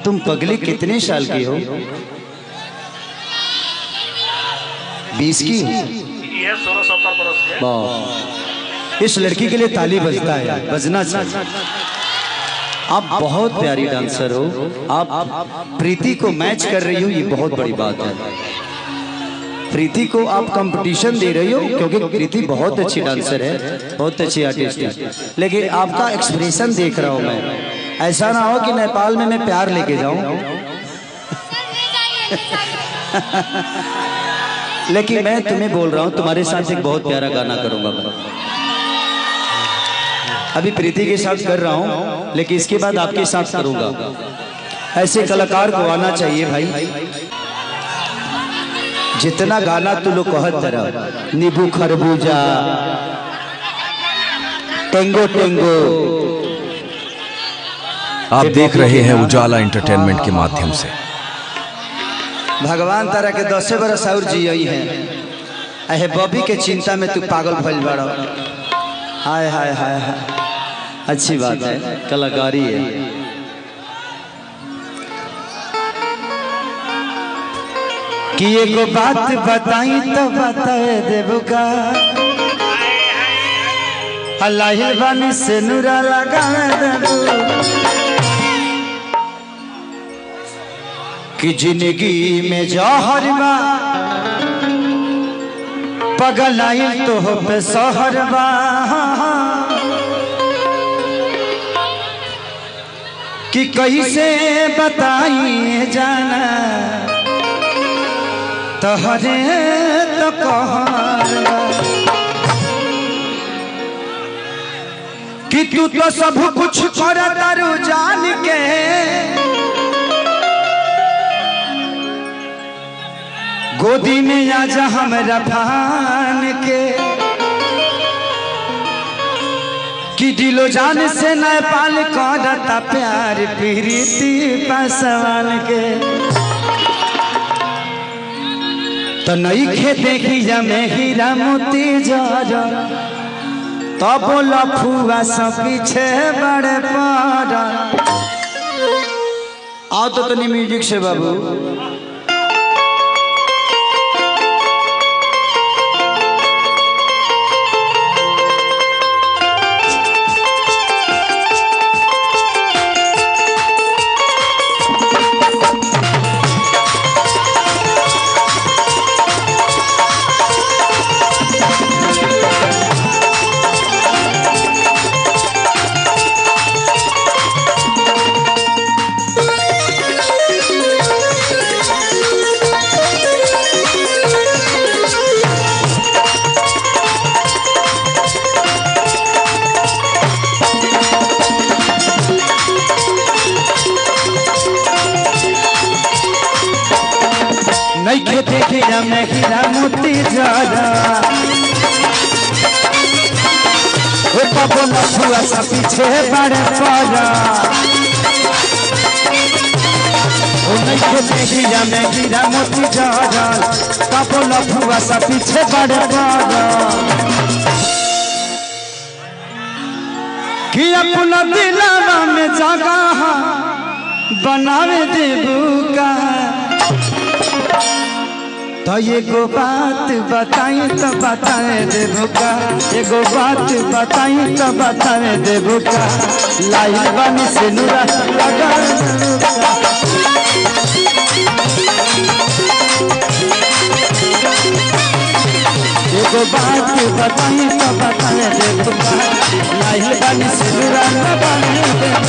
तुम पगली कितने साल की हो? 20 की? ये 16-17 बरस के। इस लड़की के लिए ताली बजता है, बजना चाहिए। आप बहुत प्यारी डांसर हो, आप प्रीति को मैच कर रही हो, ये बहुत बड़ी बात है। प्रीति को आप कंपटीशन दे रही हो क्योंकि प्रीति बहुत अच्छी डांसर है, बहुत अच्छी आर्टिस्ट है। लेकिन आपका एक्सप्रेशन देख रहा हूं मैं, ऐसा ना हो कि नेपाल में मैं प्यार लेके जाऊं। लेकिन मैं तुम्हें बोल रहा हूं, तुम्हारे साथ एक बहुत प्यारा गाना करूंगा मैं। अभी प्रीति के साथ कर रहा हूं, लेकिन इसके बाद आपके साथ करूंगा। ऐसे कलाकार को आना चाहिए भाई। जितना गाना तू लोग कहत तरह, नींबू खरबूजा, टेंगो टेंगो। आप देख रहे हैं उजाला एंटरटेनमेंट के माध्यम से। भगवान तारा के 10 बरस और जियई है। अहे बॉबी के चिंता में तू पागल भइल बड़ा। हाय हाय हाय हाय, अच्छी बात है, कलाकारी है। कि एगो बात बताई तो बता देबो का, अल्लाह बानी से नूरा लगा देबो। कि जिंदगी में जौहर बा, पगलाई तो हो पे सहर बा। कि कैसे बताई जाना तहरे तो कहर बा। कि तू तो सब कुछ कर तारू जान के, गोदी में आजा हमरा फान के। कि दिलो जान से नेपाल करता प्यार प्रीति पासवान के। तो नई खे देखी में हीरा मोती जरा, तब लफुआ सब पीछे बड़े पड़ा। आओ तो तनी म्यूजिक से बाबू। नइखे देखे में हीरा मोती जरा, हो पापो लफुआ सब पीछे बड़े पड़ा। हो नइखे देखे में हीरा मोती जरा, पापो लफुआ सब पीछे बड़े पड़ा। कि अपना दिलावा में जगह बनावे देबू का। तो एगो बात बताई तो बताए देबो का, एगो बात बताई तो बताए देबो का। लाइल बानी से नूरा लगा देबो का। एगो बात बताई तो बताए देबो का। लाइल बानी से नूरा लगा देबो का।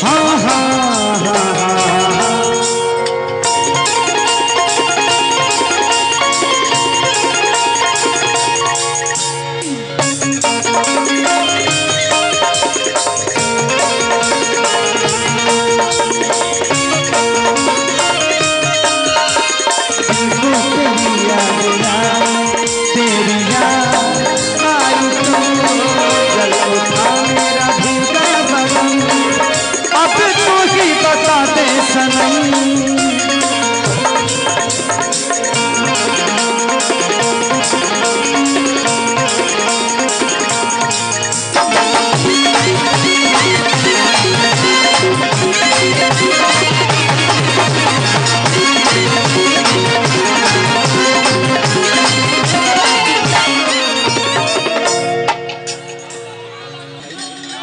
हाँ हाँ हाँ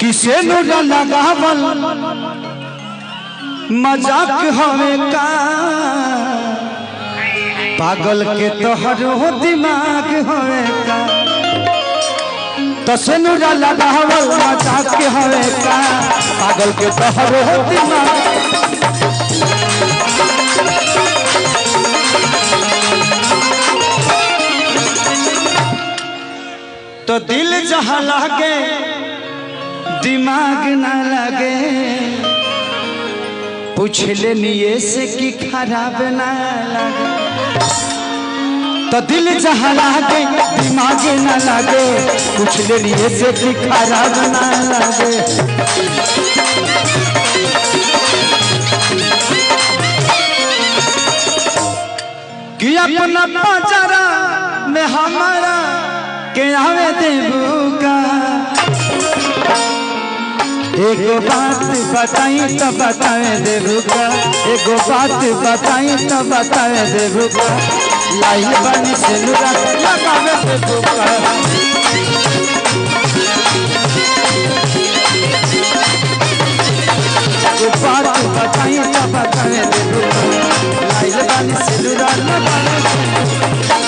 किसे नु लगावल मजाक हवे का पागल के तोहरो दिमाग हवे का तो सेनुरा लगावल मजाक हवे का पागल के तोहरो दिमाग तो दिल जहाँ लगे दिमाग ना लगे पूछ लेनिए से कि खराब ना लगे तो दिल जहाँ लगे दिमाग ना लगे पूछ लेनिए से कि खराब ना लगे कि अपना पाजरा में हमारा के आवे देबूका एगो बात बताई तो बताए देबूका एगो बात बताई तो बताए देबूका लाइल बनी सेनुरा लगावे देबूका एगो बात बताई तो बताए देबूका लाइल बनी सेनुरा लगावे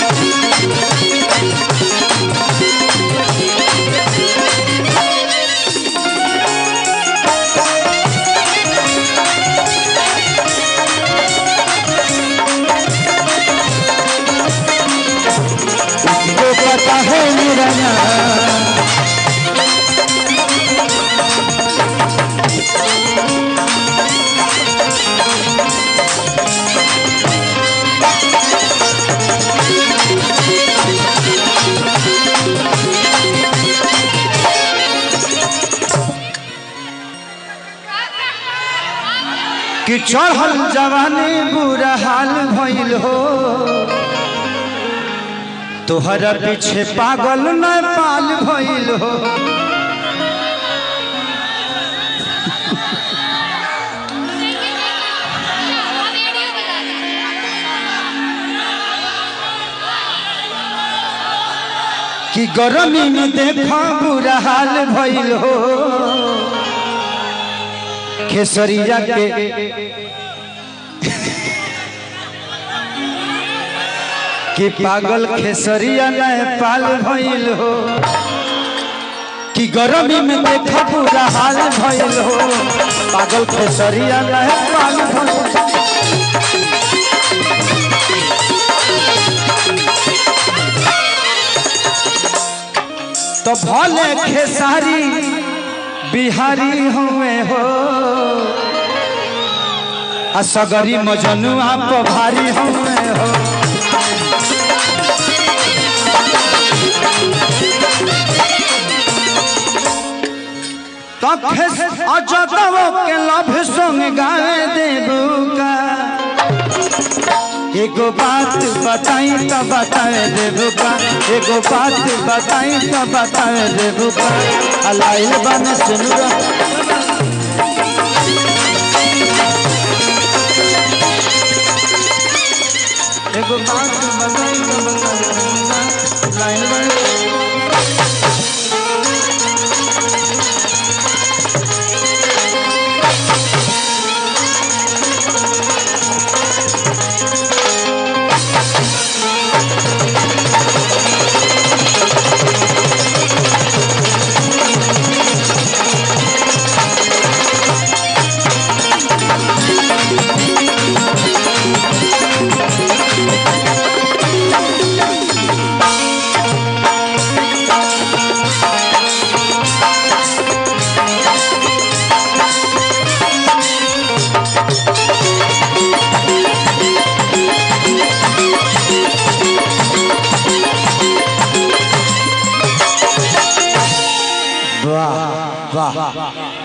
है मेरा कि चढ़ल जवानी बुरा हाल भइल हो तोहरा पीछे पागल न पाल भइल हो कि गर्मी में देखा बुरा हाल भइल हो खेसरिया के कि पागल खेसरिया नेपाल भइल हो कि गर्मी में देखा पूरा हाल भइल हो पागल खेसरिया नेपाल भइल तो भले खेसारी बिहारी हुए हो असगरी मजनुआ पर भारी हुए हो तो अजदवो के लभ संग गावे देबूका एगो बात बताई तो बताए देबूका एगो बात बताई तो बताए देबूका अलाइल बन सुनुरा एगो बात बताई तो बताए देबूका अलाइल बन वाह वाह